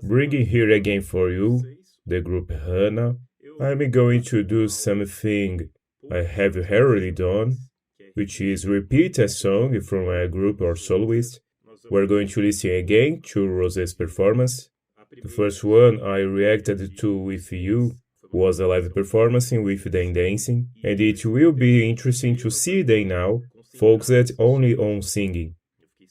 Bringing here again for you, the group HANA. I'm going to do something I have rarely done, which is repeat a song from a group or soloist. We're going to listen again to Rose's performance. The first one I reacted to with you was a live performance with them dancing, and it will be interesting to see them now focused only on singing.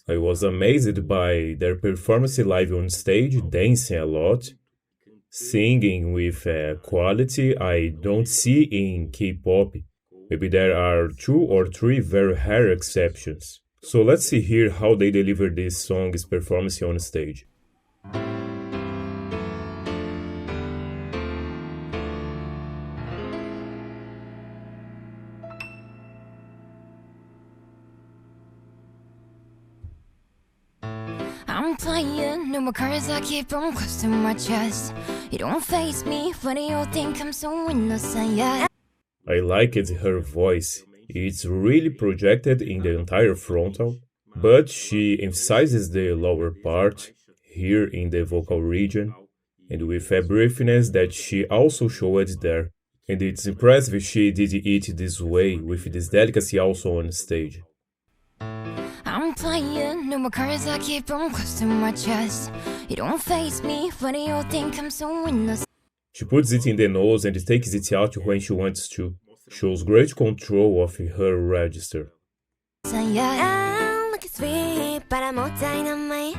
I was amazed by their performance live on stage, dancing a lot, singing with a quality I don't see in K-pop. Maybe there are 2 or 3 very rare exceptions. So let's see here how they deliver this song's performance on stage. I'm playing, no more cards, I keep on crossing my chest. You don't face me, funny you think I'm so innocent, yeah. I liked her voice. It's really projected in the entire frontal, but she emphasizes the lower part, here in the vocal region, and with a briefiness that she also showed there. And it's impressive she did it this way, with this delicacy also on stage. I'm playing, no more cards, I keep on crossing my chest. You don't face me, funny you think I'm so innocent. She puts it in the nose and takes it out when she wants to. Shows great control of her register. Look sweet, but I'm all dynamite.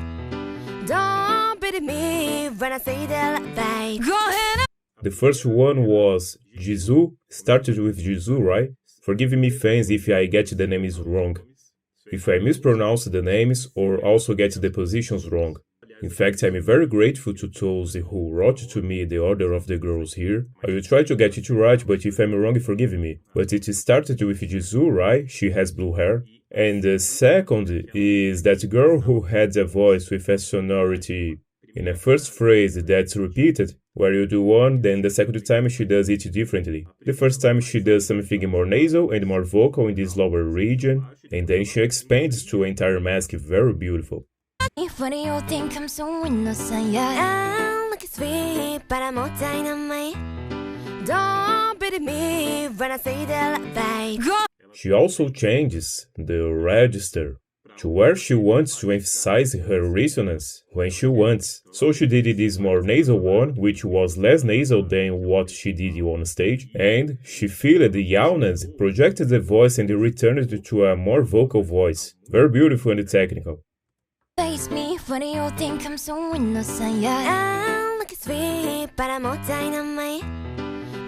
Don't believe me when I say that like. Go ahead. The first one was Jisoo. Started with Jisoo, right? Forgive me fans if I get the names wrong. If I mispronounce the names or also get the positions wrong. In fact, I'm very grateful to those who wrote to me the order of the girls here. I will try to get it right, but if I'm wrong, forgive me. But it started with Jisoo, right? She has blue hair. And the second is that girl who had a voice with a sonority in a first phrase that's repeated, where you do one, then the second time she does it differently. The first time she does something more nasal and more vocal in this lower region, and then she expands to entire mask, very beautiful. Funny you think I'm so innocent, yeah. Look sweet, but I'm all dynamite. Don't believe me when I say that like. She also changes the register to where she wants to emphasize her resonance when she wants. So she did this more nasal one, which was less nasal than what she did on stage, and she filled the yawness, projected the voice and returned to a more vocal voice. Very beautiful and technical. Face me, funny you think I'm so innocent, yeah. Look sweet, but I'm all dynamite.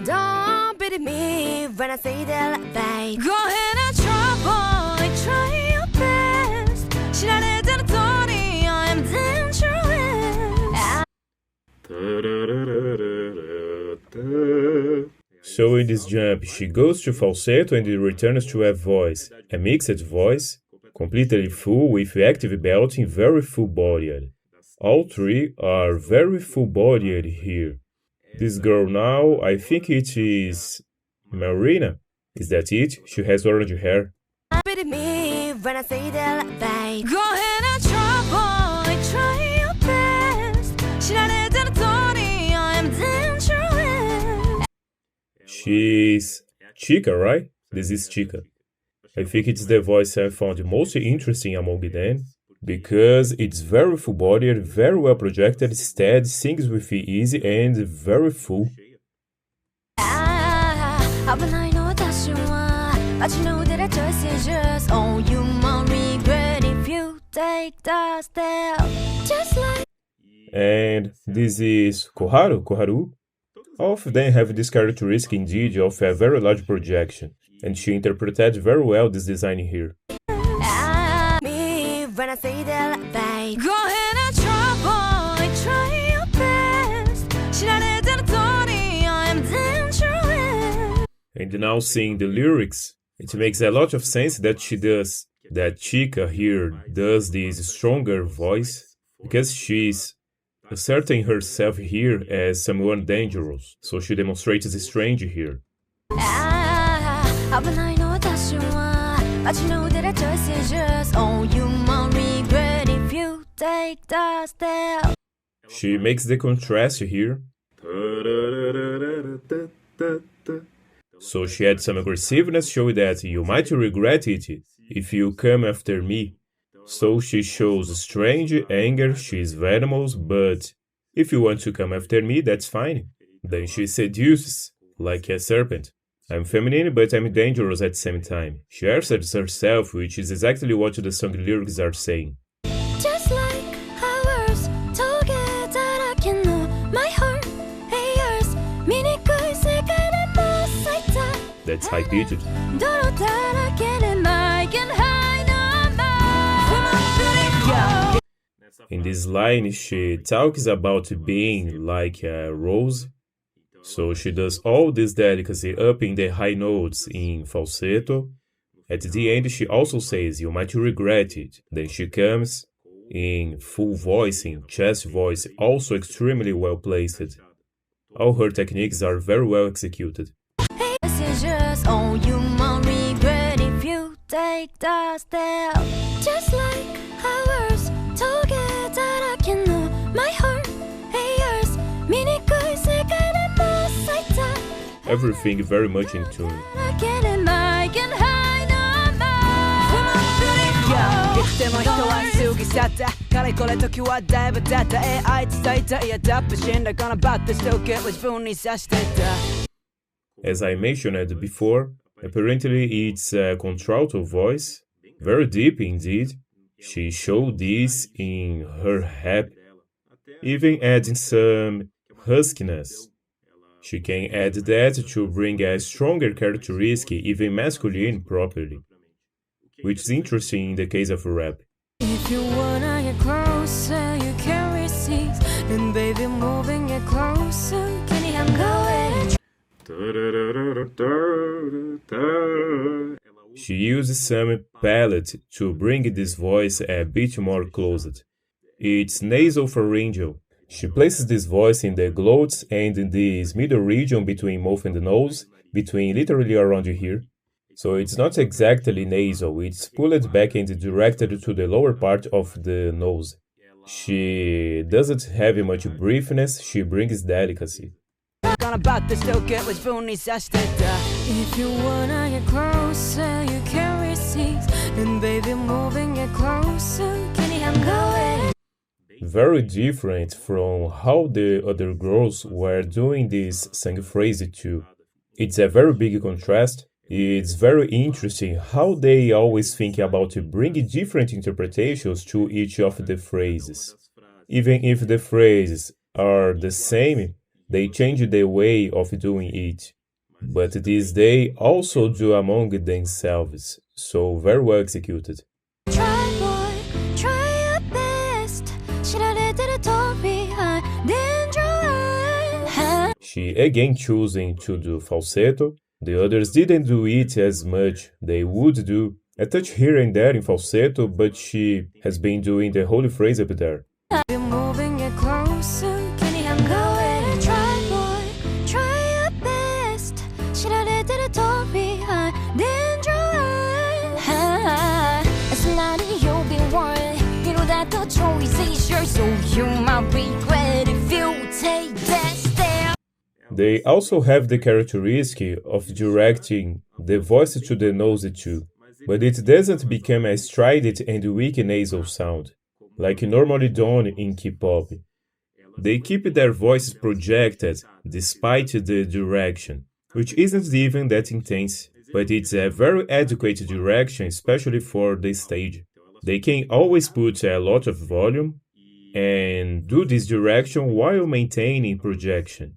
Don't believe me when I say that like. Go ahead and try, boy, try your best. 지랄해대는 Tony, I am dangerous. So in this jump, she goes to falsetto and returns to a voice, a mixed voice, completely full with active belting, very full-bodied. All 3 are very full-bodied here. This girl now, I think it is Mahina. Is that it? She has orange hair. Believe me when I say that like. Go ahead and try, boy, try your best. 지랄해대는 Tony, I am dangerous. She's Chika, right? This is Chika. I think it's the voice I found most interesting among them, because it's very full-bodied, very well projected, steady, sings with ease, and very full. But I know that you are, but you know that our choice is yours. Oh, you won't regret if you take the step, just like. And this is Koharu. All of them have this characteristic indeed of a very large projection. And she interpreted very well this design here. Me when I say that like. Go ahead and try, boy, try your best. 지랄해대는 Tony, I am dangerous. And now seeing the lyrics, it makes a lot of sense that Chika here does this stronger voice, because she's asserting herself here as someone dangerous, so she demonstrates the strange here. But I know that you are, but you know that our choice is yours. Oh, you won't regret if you take the step. She makes the contrast here. So she adds some aggressiveness, showing that you might regret it if you come after me. So she shows strange anger, she's venomous, but if you want to come after me, that's fine. Then she seduces, like a serpent. I'm feminine, but I'm dangerous at the same time. She asserts herself, which is exactly what the song lyrics are saying. Just like ours, together I can know my heart, yours. That's high-pitched. In this line, she talks about being like a rose. So she does all this delicacy up in the high notes in falsetto. At the end, she also says, you might regret it. Then she comes in full voice, in chest voice, also extremely well placed. All her techniques are very well executed. Just like ours, together I can know my heart, yours. Everything very much in tune. As I mentioned before, apparently it's a contralto voice, very deep indeed. She showed this in her rap, even adding some huskiness. She can add that to bring a stronger characteristic, even masculine properly, which is interesting in the case of rap. If you wanna get closer, you can resist. And baby, moving it closer, can you handle it? She uses some palette to bring this voice a bit more closed. It's nasopharyngeal. She places this voice in the glottis and in this middle region between mouth and nose, between literally around here. So it's not exactly nasal, it's pulled back and directed to the lower part of the nose. She doesn't have much briefness, she brings delicacy. If you wanna get closer, you can resist. And baby, moving it closer, can you handle it? Very different from how the other girls were doing this song phrase too. It's a very big contrast. It's very interesting how they always think about bringing different interpretations to each of the phrases. Even if the phrases are the same, they change the way of doing it. But this they also do among themselves, so very well executed. Try, boy, try your best. She again choosing to do falsetto. The others didn't do it as much. They would do a touch here and there in falsetto, but she has been doing the whole phrase up there. Moving it closer, can you handle it? Try, boy, try your best. As long as you'll be one, you know that the choice is yours, so you might regret if you take that step. They also have the characteristic of directing the voice to the nose too, but it doesn't become a strident and weak nasal sound, like normally done in K-pop. They keep their voices projected despite the direction, which isn't even that intense, but it's a very adequate direction, especially for the stage. They can always put a lot of volume and do this direction while maintaining projection.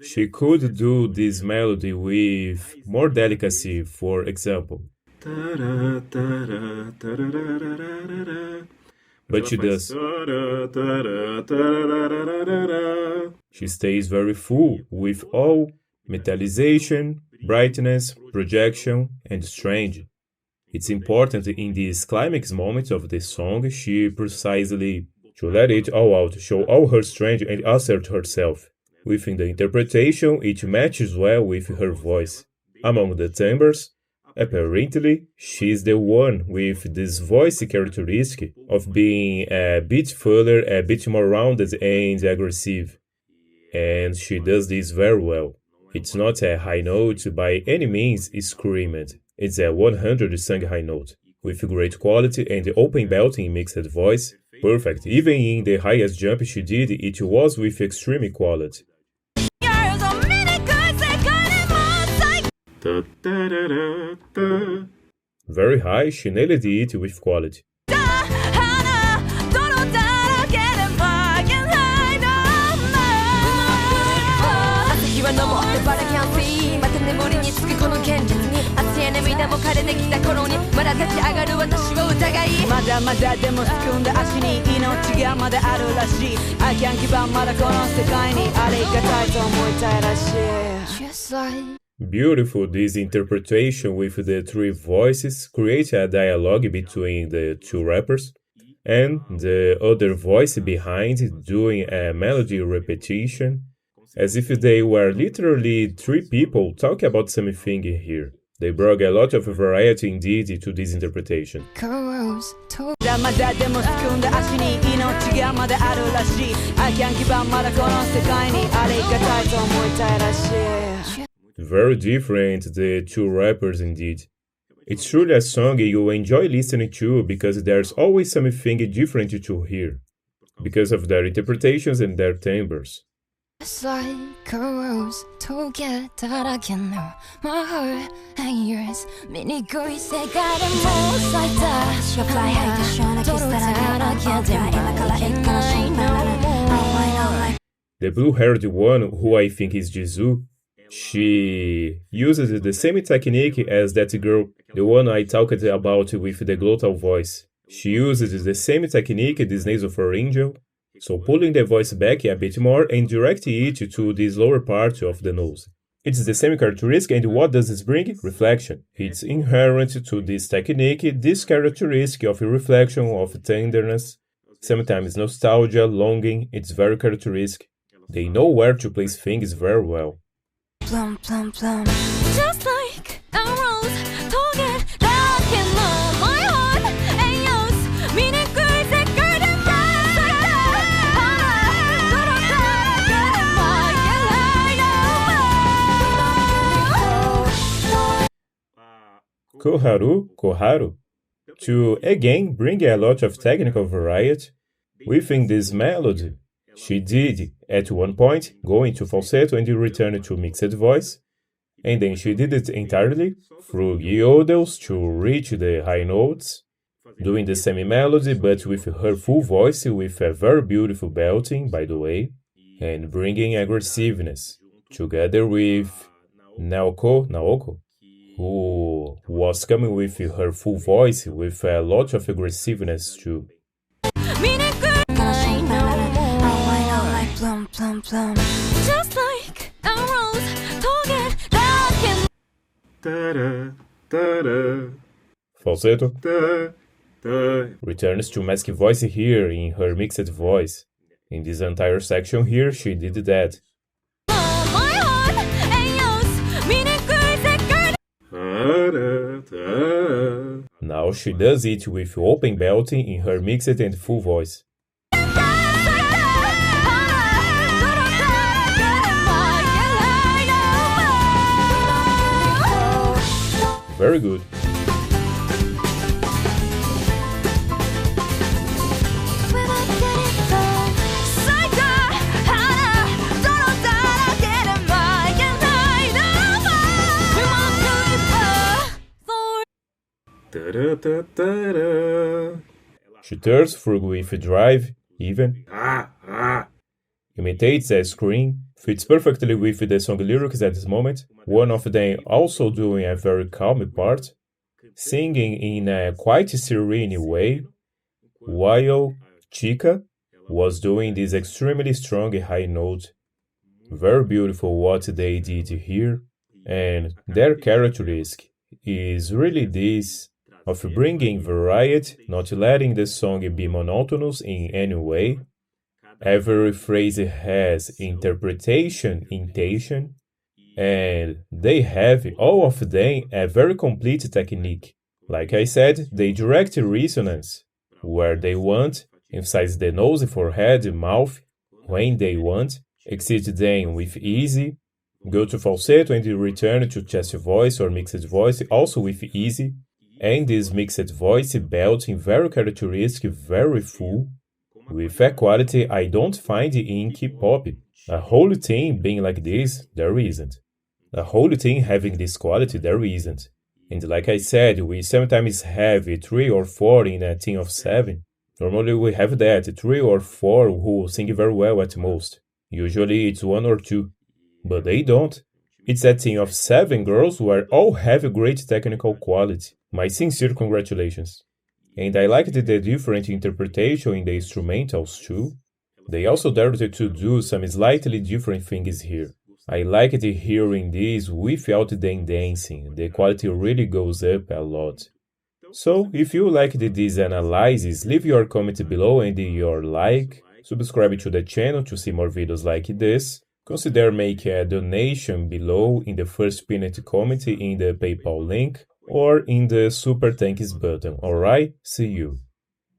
She could do this melody with more delicacy, for example. But she does. She stays very full with all metallization, brightness, projection, and strange. It's important in this climax moment of the song, she precisely to let it all out, show all her strength and assert herself. Within the interpretation, it matches well with her voice. Among the timbres, apparently, she's the one with this voice characteristic of being a bit fuller, a bit more rounded and aggressive. And she does this very well. It's not a high note by any means screamed. It's a 100 sung high note, with great quality and open belting mixed voice. Perfect. Even in the highest jump she did, it was with extreme quality. Very high, she nailed it with quality. Beautiful, this interpretation with the three voices creates a dialogue between the two rappers and the other voice behind doing a melody repetition, as if they were literally three people talking about something here. They brought a lot of variety indeed to this interpretation. Very different, the two rappers indeed. It's truly a song you enjoy listening to because there's always something different to hear, because of their interpretations and their timbres. It's like a rose together again now. My heart and yours. 미니구이 색깔은 모자이다. You're fly high, the shine, I kiss that I can't The blue-haired one, who I think is Jisoo, she uses the same technique as that girl, the one I talked about with the glottal voice. She uses the same technique, this nasopharyngeal, so pulling the voice back a bit more and directing it to this lower part of the nose. It's the same characteristic, and what does this bring? Reflection. It's inherent to this technique, this characteristic of reflection, of tenderness, sometimes nostalgia, longing. It's very characteristic. They know where to place things very well. Plum, plum, plum. Just like a rose together again now. My heart and yours. 미니구이 색깔은 Koharu, to again bring a lot of technical variety within this melody. She did, at one point, go into falsetto and return to mixed voice, and then she did it entirely through yodels to reach the high notes, doing the same melody but with her full voice with a very beautiful belting, by the way, and bringing aggressiveness, together with Naoko, who was coming with her full voice with a lot of aggressiveness too. Plum, plum, plum. Just like a rose together again. Falsetto. Returns to mask voice here in her mixed voice. In this entire section here, she did that. Now she does it with open belting in her mixed and full voice. Very good. She turns through with drive, even. Imitates a scream, fits perfectly with the song lyrics at this moment, one of them also doing a very calm part, singing in a quite serene way, while Chika was doing this extremely strong high note. Very beautiful what they did here, and their characteristic is really this of bringing variety, not letting the song be monotonous in any way. Every phrase has interpretation, intention, and they have, all of them, a very complete technique. Like I said, they direct resonance, where they want, emphasize the nose, forehead, mouth, when they want, exceed them with easy, go to falsetto and return to chest voice or mixed voice also with easy, and this mixed voice belting very characteristic, very full. With a quality I don't find in K-pop. A whole thing being like this, there isn't. A whole thing having this quality, there isn't. And like I said, we sometimes have 3 or 4 in a team of 7. Normally we have that, 3 or 4 who sing very well at most. Usually it's 1 or 2. But they don't. It's a team of 7 girls who all have great technical quality. My sincere congratulations. And I liked the different interpretation in the instrumentals too. They also dared to do some slightly different things here. I liked hearing this without them dancing. The quality really goes up a lot. So, if you liked this analysis, leave your comment below and your like. Subscribe to the channel to see more videos like this. Consider making a donation below in the first pinned comment in the PayPal link or in the Super Thanks button. Alright? See you.